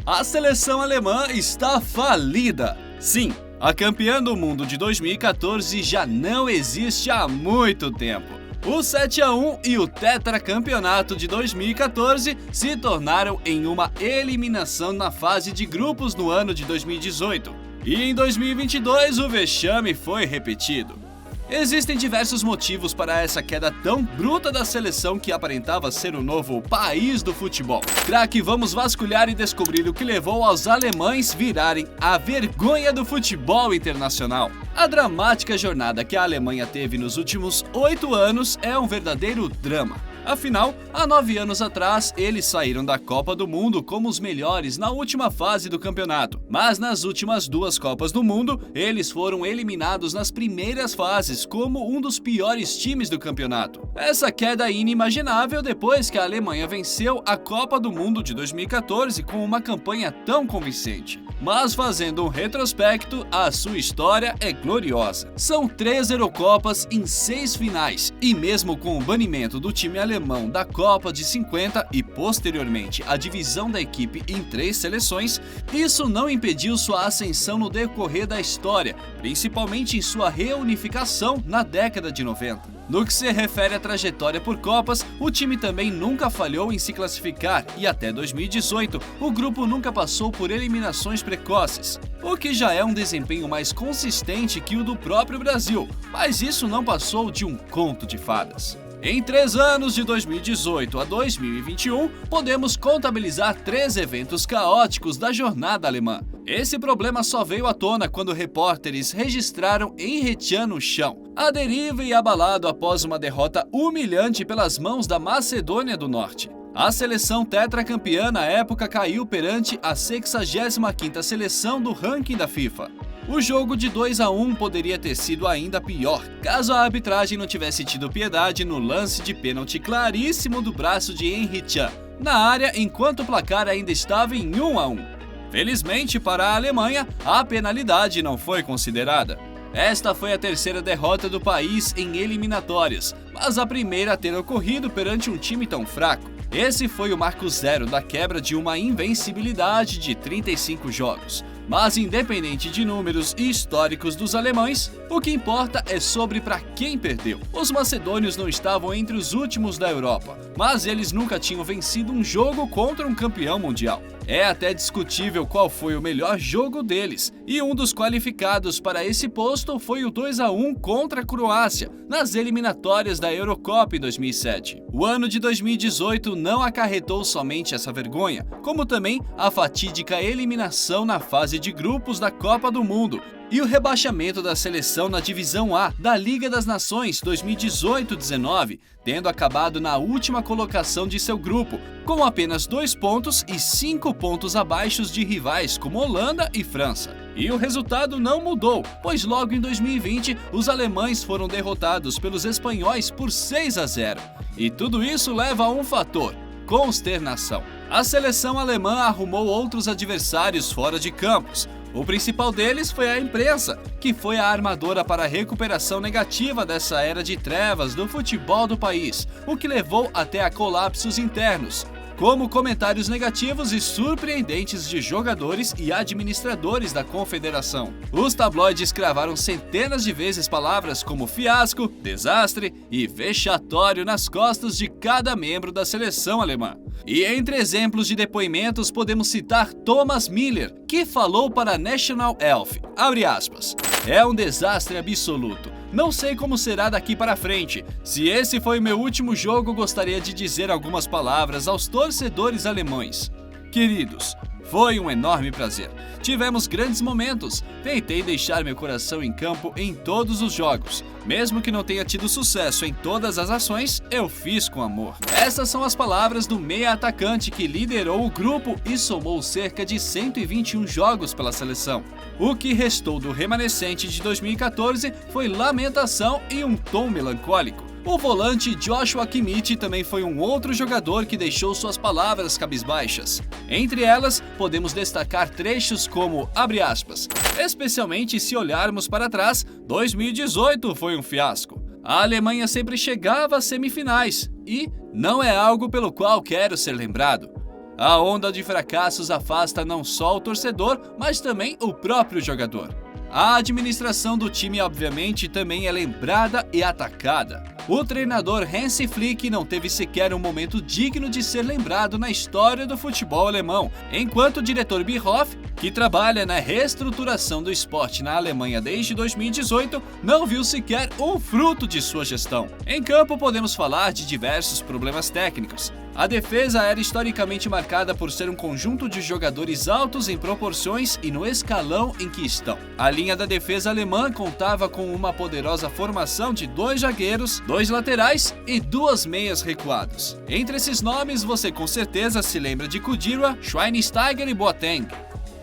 A seleção alemã está falida. Sim, a campeã do mundo de 2014 já não existe há muito tempo. O 7-1 e o tetracampeonato de 2014 se tornaram em uma eliminação na fase de grupos no ano de 2018. E em 2022 o vexame foi repetido. Existem diversos motivos para essa queda tão bruta da seleção que aparentava ser o novo país do futebol. Craque, vamos vasculhar e descobrir o que levou aos alemães virarem a vergonha do futebol internacional. A dramática jornada que a Alemanha teve nos últimos 8 anos é um verdadeiro drama. Afinal, há 9 anos atrás, eles saíram da Copa do Mundo como os melhores na última fase do campeonato. Mas nas últimas 2 Copas do Mundo, eles foram eliminados nas primeiras fases como um dos piores times do campeonato. Essa queda é inimaginável depois que a Alemanha venceu a Copa do Mundo de 2014 com uma campanha tão convincente. Mas fazendo um retrospecto, a sua história é gloriosa. São 3 Eurocopas em 6 finais, e mesmo com o banimento do time alemão da Copa de 50 e posteriormente a divisão da equipe em 3 seleções, isso não impediu sua ascensão no decorrer da história, principalmente em sua reunificação na década de 90. No que se refere à trajetória por Copas, o time também nunca falhou em se classificar e até 2018 o grupo nunca passou por eliminações precoces, o que já é um desempenho mais consistente que o do próprio Brasil, mas isso não passou de um conto de fadas. Em 3 anos, de 2018 a 2021, podemos contabilizar 3 eventos caóticos da jornada alemã. Esse problema só veio à tona quando repórteres registraram Henrique no chão, à deriva e abalado após uma derrota humilhante pelas mãos da Macedônia do Norte. A seleção tetracampeã na época caiu perante a 65ª seleção do ranking da FIFA. O jogo de 2-1 poderia ter sido ainda pior, caso a arbitragem não tivesse tido piedade no lance de pênalti claríssimo do braço de Henrique na área enquanto o placar ainda estava em 1-1. Felizmente para a Alemanha, a penalidade não foi considerada. Esta foi a 3ª derrota do país em eliminatórias, mas a primeira a ter ocorrido perante um time tão fraco. Esse foi o marco zero da quebra de uma invencibilidade de 35 jogos. Mas independente de números e históricos dos alemães, o que importa é sobre para quem perdeu. Os macedônios não estavam entre os últimos da Europa, mas eles nunca tinham vencido um jogo contra um campeão mundial. É até discutível qual foi o melhor jogo deles, e um dos qualificados para esse posto foi o 2-1 contra a Croácia, nas eliminatórias da Eurocopa em 2007. O ano de 2018 não acarretou somente essa vergonha, como também a fatídica eliminação na fase de grupos da Copa do Mundo e o rebaixamento da seleção na Divisão A da Liga das Nações 2018-19, tendo acabado na última colocação de seu grupo, com apenas 2 pontos e 5 pontos abaixo de rivais como Holanda e França. E o resultado não mudou, pois logo em 2020 os alemães foram derrotados pelos espanhóis por 6-0. E tudo isso leva a um fator: consternação. A seleção alemã arrumou outros adversários fora de campos. O principal deles foi a imprensa, que foi a armadora para a recuperação negativa dessa era de trevas do futebol do país, o que levou até a colapsos internos, como comentários negativos e surpreendentes de jogadores e administradores da confederação. Os tabloides cravaram centenas de vezes palavras como fiasco, desastre e vexatório nas costas de cada membro da seleção alemã. E entre exemplos de depoimentos podemos citar Thomas Müller, que falou para a National Health, abre aspas, "É um desastre absoluto. Não sei como será daqui para frente. Se esse foi o meu último jogo, gostaria de dizer algumas palavras aos torcedores alemães. Queridos, foi um enorme prazer. Tivemos grandes momentos. Tentei deixar meu coração em campo em todos os jogos. Mesmo que não tenha tido sucesso em todas as ações, eu fiz com amor." Essas são as palavras do meia atacante que liderou o grupo e somou cerca de 121 jogos pela seleção. O que restou do remanescente de 2014 foi lamentação e um tom melancólico. O volante Joshua Kimmich também foi um outro jogador que deixou suas palavras cabisbaixas. Entre elas, podemos destacar trechos como, abre aspas, "Especialmente se olharmos para trás, 2018 foi um fiasco. A Alemanha sempre chegava às semifinais e não é algo pelo qual quero ser lembrado. A onda de fracassos afasta não só o torcedor, mas também o próprio jogador. A administração do time, obviamente, também é lembrada e atacada. O treinador Hansi Flick não teve sequer um momento digno de ser lembrado na história do futebol alemão, enquanto o diretor Bierhoff, que trabalha na reestruturação do esporte na Alemanha desde 2018, não viu sequer um fruto de sua gestão. Em campo, podemos falar de diversos problemas técnicos. A defesa era historicamente marcada por ser um conjunto de jogadores altos em proporções e no escalão em que estão. A linha da defesa alemã contava com uma poderosa formação de 2 zagueiros, 2 laterais e 2 meias recuados. Entre esses nomes, você com certeza se lembra de Khedira, Schweinsteiger e Boateng.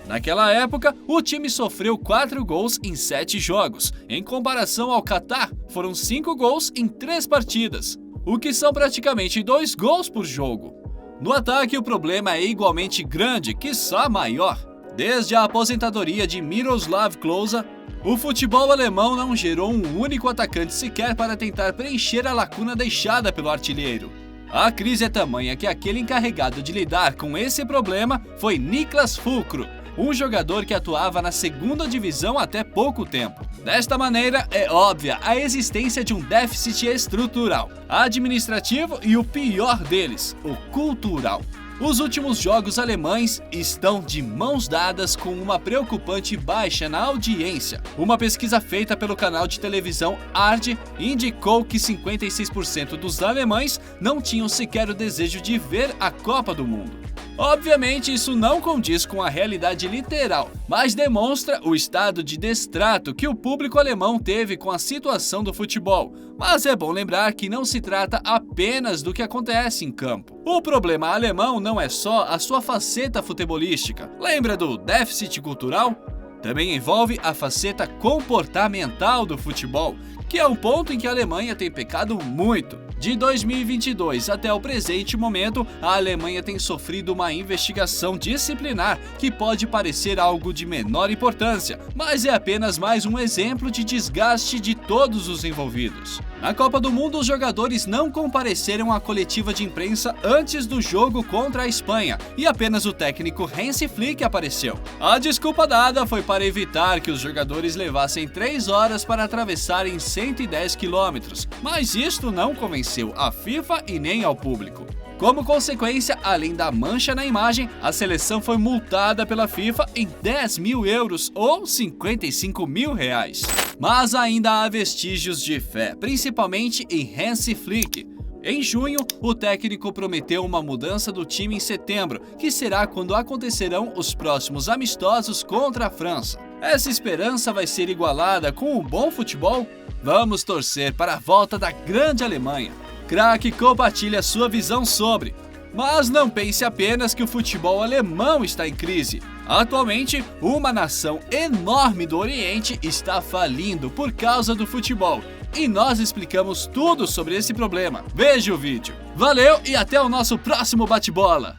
Naquela época, o time sofreu 4 gols em 7 jogos. Em comparação ao Qatar, foram 5 gols em 3 partidas, o que são praticamente 2 gols por jogo. No ataque, o problema é igualmente grande, quiçá maior. Desde a aposentadoria de Miroslav Klose, o futebol alemão não gerou um único atacante sequer para tentar preencher a lacuna deixada pelo artilheiro. A crise é tamanha que aquele encarregado de lidar com esse problema foi Niklas Füllkrug, um jogador que atuava na 2ª divisão até pouco tempo. Desta maneira, é óbvia a existência de um déficit estrutural, administrativo e o pior deles, o cultural. Os últimos jogos alemães estão de mãos dadas com uma preocupante baixa na audiência. Uma pesquisa feita pelo canal de televisão ARD indicou que 56% dos alemães não tinham sequer o desejo de ver a Copa do Mundo. Obviamente, isso não condiz com a realidade literal, mas demonstra o estado de destrato que o público alemão teve com a situação do futebol. Mas é bom lembrar que não se trata apenas do que acontece em campo. O problema alemão não é só a sua faceta futebolística. Lembra do déficit cultural? Também envolve a faceta comportamental do futebol, que é um ponto em que a Alemanha tem pecado muito. De 2022 até o presente momento, a Alemanha tem sofrido uma investigação disciplinar que pode parecer algo de menor importância, mas é apenas mais um exemplo de desgaste de todos os envolvidos. Na Copa do Mundo, os jogadores não compareceram à coletiva de imprensa antes do jogo contra a Espanha e apenas o técnico Hansi Flick apareceu. A desculpa dada foi para evitar que os jogadores levassem 3 horas para atravessarem 110 quilômetros, mas isto não convenceu a FIFA e nem ao público. Como consequência, além da mancha na imagem, a seleção foi multada pela FIFA em 10 mil euros ou 55 mil reais. Mas ainda há vestígios de fé, principalmente em Hansi Flick. Em junho, o técnico prometeu uma mudança do time em setembro, que será quando acontecerão os próximos amistosos contra a França. Essa esperança vai ser igualada com o bom futebol? Vamos torcer para a volta da grande Alemanha. Craque compartilha sua visão sobre. Mas não pense apenas que o futebol alemão está em crise. Atualmente, uma nação enorme do Oriente está falindo por causa do futebol. E nós explicamos tudo sobre esse problema. Veja o vídeo. Valeu e até o nosso próximo bate-bola!